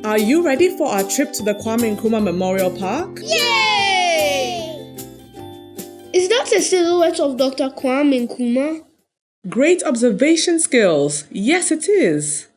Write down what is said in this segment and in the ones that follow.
Are you ready for our trip to the Kwame Nkrumah Memorial Park? Yay! Is that a silhouette of Dr. Kwame Nkrumah? Great observation skills. Yes, it is.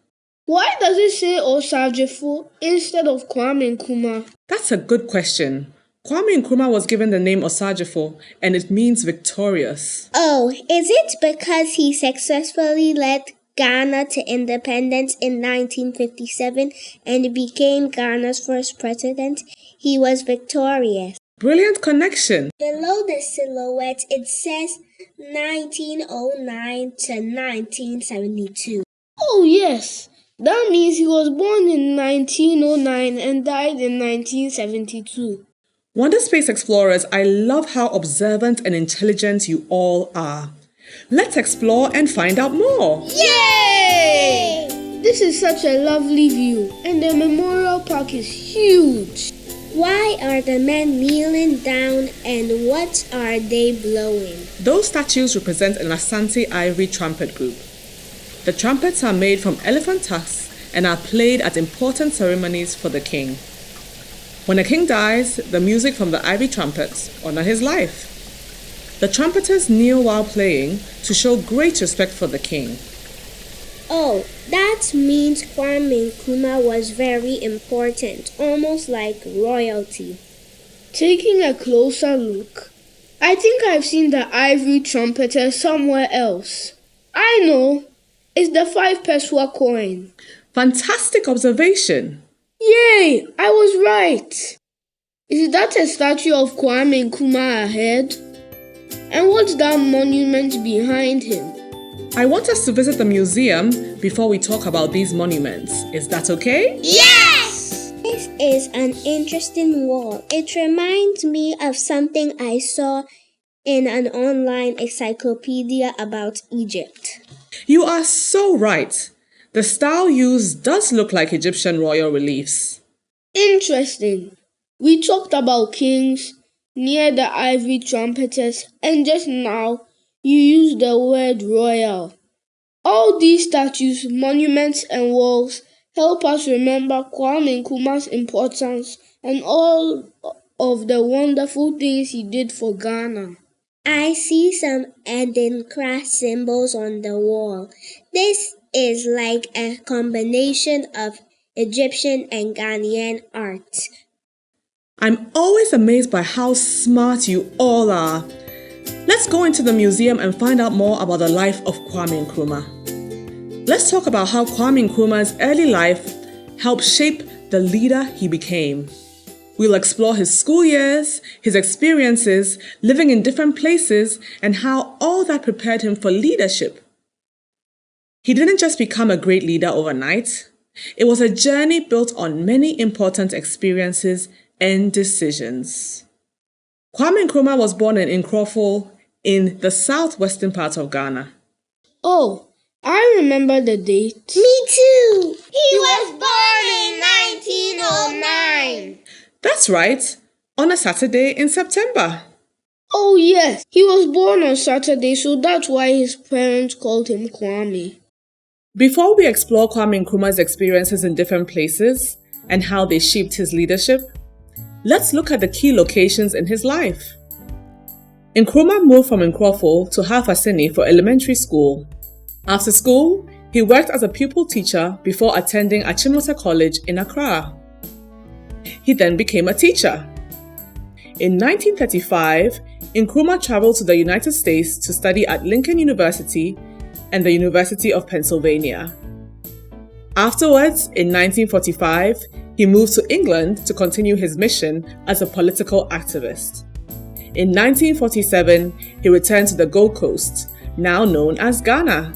Why does it say Osajifo instead of Kwame Nkrumah? That's a good question. Kwame Nkrumah was given the name Osajifo, and it means victorious. Oh, is it because he successfully led Ghana to independence in 1957 and became Ghana's first president? He was victorious. Brilliant connection. Below the silhouette, it says 1909 to 1972. Oh, yes. That means he was born in 1909 and died in 1972. Wonder Space Explorers, I love how observant and intelligent you all are. Let's explore and find out more. Yay! This is such a lovely view, and the memorial park is huge. Why are the men kneeling down and what are they blowing? Those statues represent an Asante ivory trumpet group. The trumpets are made from elephant tusks and are played at important ceremonies for the king. When a king dies, the music from the ivory trumpets honor his life. The trumpeters kneel while playing to show great respect for the king. Oh, that means Kwame Nkrumah was very important, almost like royalty. Taking a closer look, I think I've seen the ivory trumpeter somewhere else. I know, it's the 5 Peswa coin. Fantastic observation! Yay, I was right. Is that a statue of Kwame Nkrumah ahead? And what's that monument behind him? I want us to visit the museum before we talk about these monuments. Is that okay? Yes! This is an interesting wall. It reminds me of something I saw in an online encyclopedia about Egypt. You are so right. The style used does look like Egyptian royal reliefs. Interesting. We talked about kings near the ivory trumpeters, and just now you used the word royal. All these statues, monuments, and walls help us remember Kwame Nkrumah's importance and all of the wonderful things he did for Ghana. I see some Adinkra symbols on the wall. This is like a combination of Egyptian and Ghanaian art. I'm always amazed by how smart you all are. Let's go into the museum and find out more about the life of Kwame Nkrumah. Let's talk about how Kwame Nkrumah's early life helped shape the leader he became. We'll explore his school years, his experiences, living in different places, and how all that prepared him for leadership. He didn't just become a great leader overnight. It was a journey built on many important experiences and decisions. Kwame Nkrumah was born in Nkrofo in the southwestern part of Ghana. Oh, I remember the date. Me too! He was born in 1909. That's right, on a Saturday in September. Oh yes, he was born on Saturday, so that's why his parents called him Kwame. Before we explore Kwame Nkrumah's experiences in different places and how they shaped his leadership, let's look at the key locations in his life. Nkrumah moved from Nkrofo to Hafasini for elementary school. After school, he worked as a pupil teacher before attending Achimota College in Accra. He then became a teacher. In 1935, Nkrumah traveled to the United States to study at Lincoln University and the University of Pennsylvania. Afterwards, in 1945, he moved to England to continue his mission as a political activist. In 1947, he returned to the Gold Coast, now known as Ghana.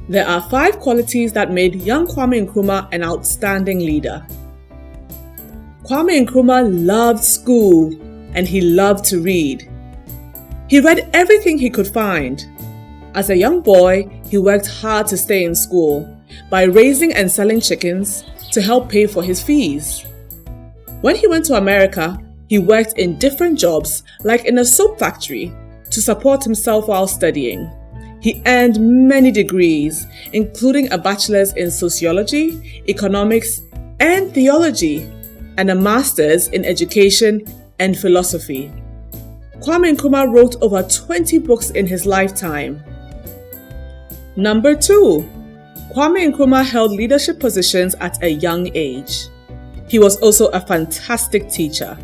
There are 5 qualities that made young Kwame Nkrumah an outstanding leader. Kwame Nkrumah loved school and he loved to read. He read everything he could find. As a young boy, he worked hard to stay in school by raising and selling chickens to help pay for his fees. When he went to America, he worked in different jobs, like in a soap factory, to support himself while studying. He earned many degrees, including a bachelor's in sociology, economics, and theology, and a master's in education and philosophy. Kwame Nkrumah wrote over 20 books in his lifetime. Number 2. Kwame Nkrumah held leadership positions at a young age. He was also a fantastic teacher.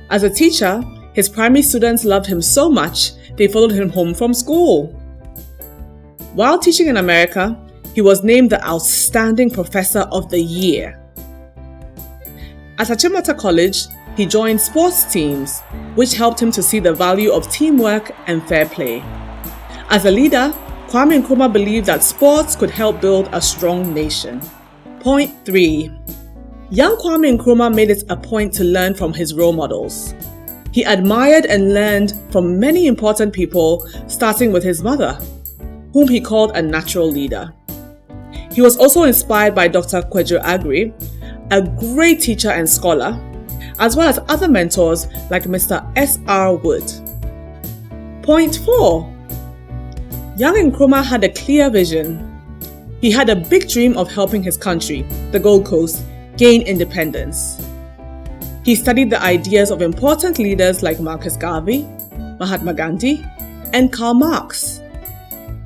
As a teacher, his primary students loved him so much they followed him home from school. While teaching in America, he was named the Outstanding Professor of the Year. At Achimota College, he joined sports teams, which helped him to see the value of teamwork and fair play. As a leader, Kwame Nkrumah believed that sports could help build a strong nation. Point 3. Young Kwame Nkrumah made it a point to learn from his role models. He admired and learned from many important people, starting with his mother, whom he called a natural leader. He was also inspired by Dr. Kwadwo Agri, a great teacher and scholar, as well as other mentors like Mr. S.R. Wood. Point 4. Young Nkrumah had a clear vision. He had a big dream of helping his country, the Gold Coast, gain independence. He studied the ideas of important leaders like Marcus Garvey, Mahatma Gandhi, and Karl Marx,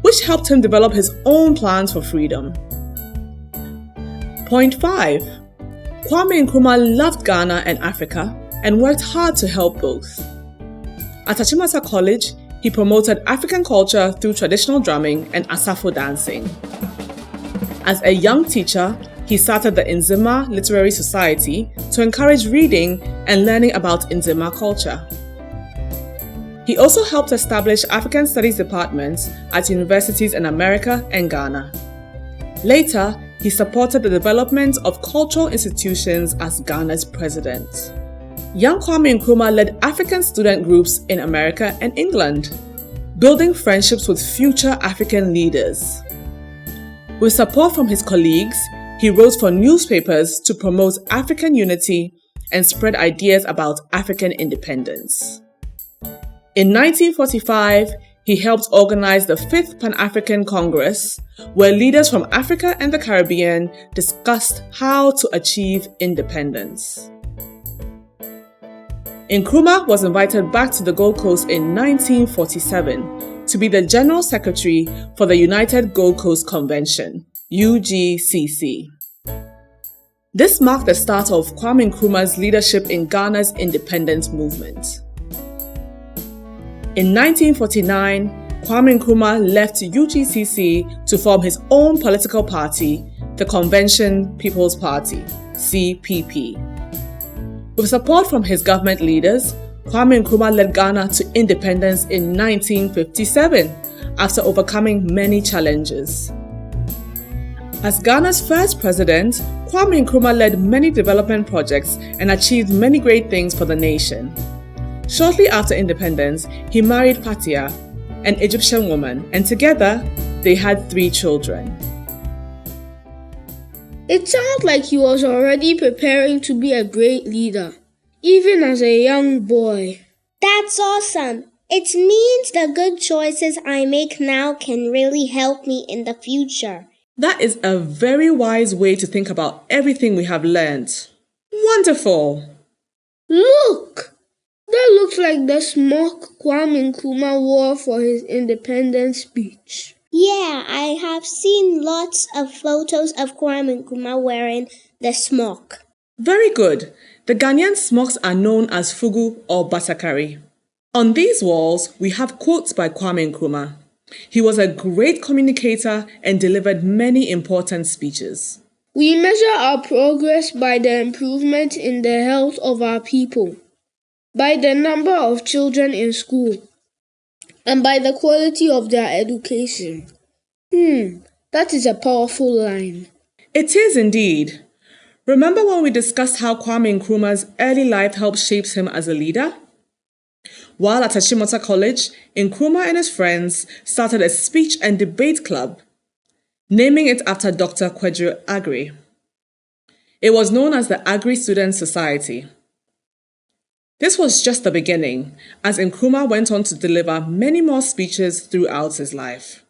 which helped him develop his own plans for freedom. Point 5. Kwame Nkrumah loved Ghana and Africa and worked hard to help both. At Achimota College, he promoted African culture through traditional drumming and asafo dancing. As a young teacher, he started the Nzima Literary Society to encourage reading and learning about Nzima culture. He also helped establish African Studies departments at universities in America and Ghana. Later, he supported the development of cultural institutions as Ghana's president. Young Kwame Nkrumah led African student groups in America and England, building friendships with future African leaders. With support from his colleagues, he wrote for newspapers to promote African unity and spread ideas about African independence. In 1945, he helped organize the 5th Pan-African Congress, where leaders from Africa and the Caribbean discussed how to achieve independence. Nkrumah was invited back to the Gold Coast in 1947 to be the General Secretary for the United Gold Coast Convention, UGCC. This marked the start of Kwame Nkrumah's leadership in Ghana's independence movement. In 1949, Kwame Nkrumah left UGCC to form his own political party, the Convention People's Party, CPP. With support from his government leaders, Kwame Nkrumah led Ghana to independence in 1957 after overcoming many challenges. As Ghana's first president, Kwame Nkrumah led many development projects and achieved many great things for the nation. Shortly after independence, he married Patia, an Egyptian woman, and together they had 3 children. It sounds like he was already preparing to be a great leader, even as a young boy. That's awesome. It means the good choices I make now can really help me in the future. That is a very wise way to think about everything we have learned. Wonderful! Look! That looks like the smock Kwame Nkrumah wore for his independence speech. Yeah, I have seen lots of photos of Kwame Nkrumah wearing the smock. Very good. The Ghanaian smocks are known as fugu or batakari. On these walls, we have quotes by Kwame Nkrumah. He was a great communicator and delivered many important speeches. We measure our progress by the improvement in the health of our people, by the number of children in school, and by the quality of their education. That is a powerful line. It is indeed. Remember when we discussed how Kwame Nkrumah's early life helped shape him as a leader? While at Achimota College, Nkrumah and his friends started a speech and debate club, naming it after Dr. Kwadwo Agri. It was known as the Agri Student Society. This was just the beginning, as Nkrumah went on to deliver many more speeches throughout his life.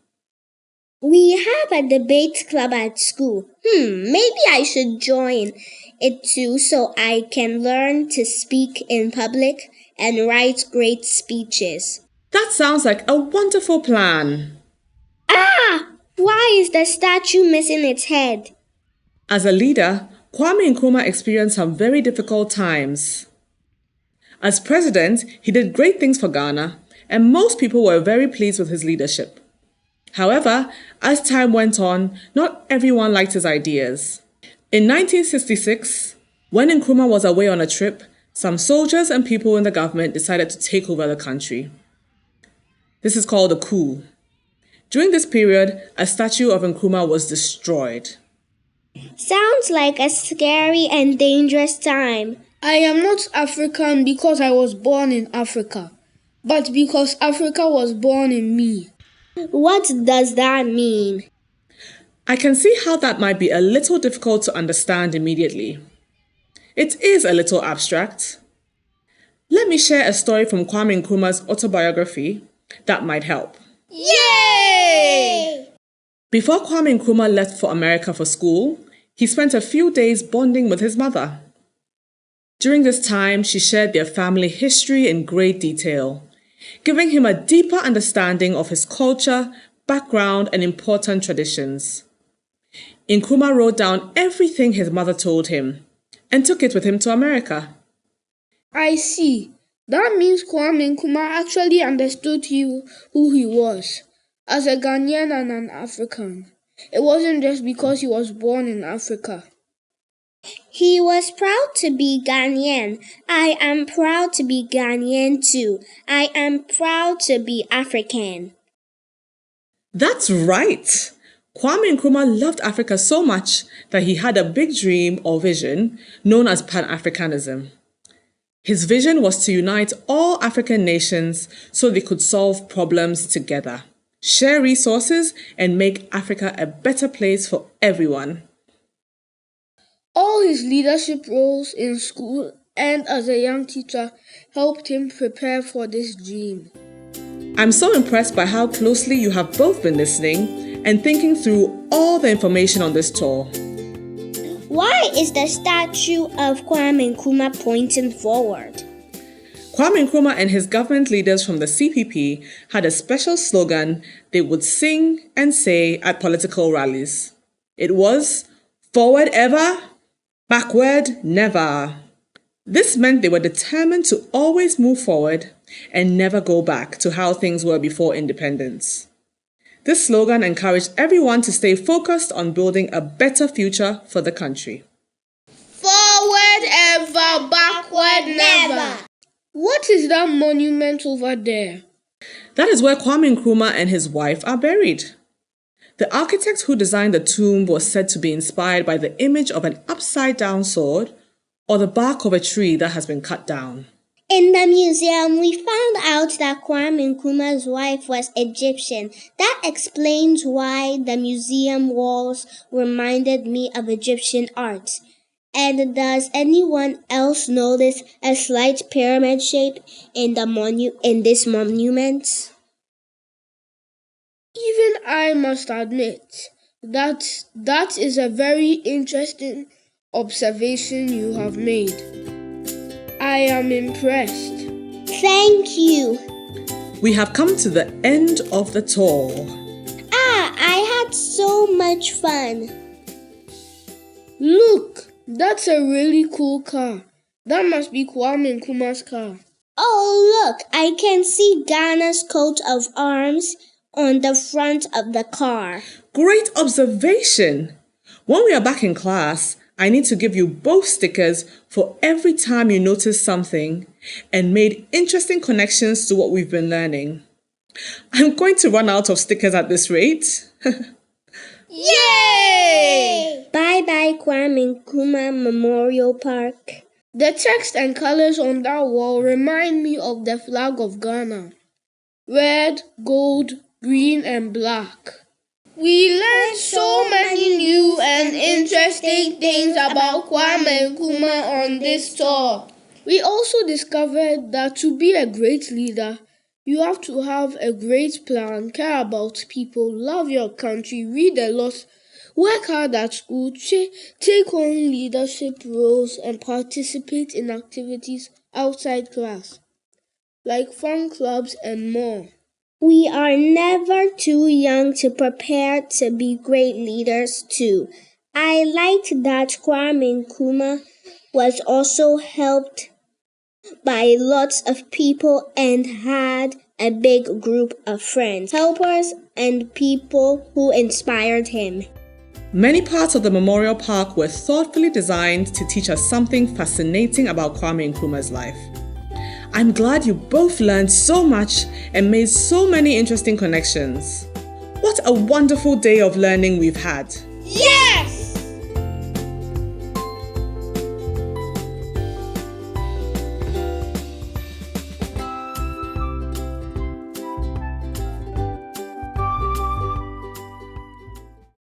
We have a debate club at school. Maybe I should join it too so I can learn to speak in public and write great speeches. That sounds like a wonderful plan. Ah! Why is the statue missing its head? As a leader, Kwame Nkrumah experienced some very difficult times. As president, he did great things for Ghana, and most people were very pleased with his leadership. However, as time went on, not everyone liked his ideas. In 1966, when Nkrumah was away on a trip, some soldiers and people in the government decided to take over the country. This is called a coup. During this period, a statue of Nkrumah was destroyed. Sounds like a scary and dangerous time. I am not African because I was born in Africa, but because Africa was born in me. What does that mean? I can see how that might be a little difficult to understand immediately. It is a little abstract. Let me share a story from Kwame Nkrumah's autobiography that might help. Yay! Before Kwame Nkrumah left for America for school, he spent a few days bonding with his mother. During this time, she shared their family history in great detail, giving him a deeper understanding of his culture, background, and important traditions. Nkrumah wrote down everything his mother told him and took it with him to America. I see. That means Kwame Nkrumah actually understood who he was as a Ghanaian and an African. It wasn't just because he was born in Africa. He was proud to be Ghanaian. I am proud to be Ghanaian too. I am proud to be African. That's right! Kwame Nkrumah loved Africa so much that he had a big dream or vision known as Pan-Africanism. His vision was to unite all African nations so they could solve problems together, share resources, and make Africa a better place for everyone. All his leadership roles in school and as a young teacher helped him prepare for this dream. I'm so impressed by how closely you have both been listening and thinking through all the information on this tour. Why is the statue of Kwame Nkrumah pointing forward? Kwame Nkrumah and his government leaders from the CPP had a special slogan they would sing and say at political rallies. It was, "Forward ever, backward never." This meant they were determined to always move forward and never go back to how things were before independence. This slogan encouraged everyone to stay focused on building a better future for the country. Forward ever, backward never. What is that monument over there? That is where Kwame Nkrumah and his wife are buried. The architect who designed the tomb was said to be inspired by the image of an upside-down sword or the bark of a tree that has been cut down. In the museum, we found out that Kwame Nkrumah's wife was Egyptian. That explains why the museum walls reminded me of Egyptian art. And does anyone else notice a slight pyramid shape in this monument? Even I must admit that is a very interesting observation you have made. I am impressed. Thank you. We have come to the end of the tour. I had so much fun. Look, that's a really cool car. That must be Kwame Nkrumah's car. Oh, look, I can see Ghana's coat of arms on the front of the car. Great observation! When we are back in class, I need to give you both stickers for every time you notice something and made interesting connections to what we've been learning. I'm going to run out of stickers at this rate. Yay! Bye-bye, Kwame Nkrumah Memorial Park. The text and colors on that wall remind me of the flag of Ghana. Red, gold, green, and black. We learned so many new and interesting things about Kwame Nkrumah on this tour. We also discovered that to be a great leader, You have to have a great plan, care about people, love your country, read a lot, work hard at school, take on leadership roles, and participate in activities outside class, like fun clubs and more. We are never too young to prepare to be great leaders too. I liked that Kwame Nkrumah was also helped by lots of people and had a big group of friends, helpers, and people who inspired him. Many parts of the Memorial Park were thoughtfully designed to teach us something fascinating about Kwame Nkrumah's life. I'm glad you both learned so much and made so many interesting connections. What a wonderful day of learning we've had. Yay!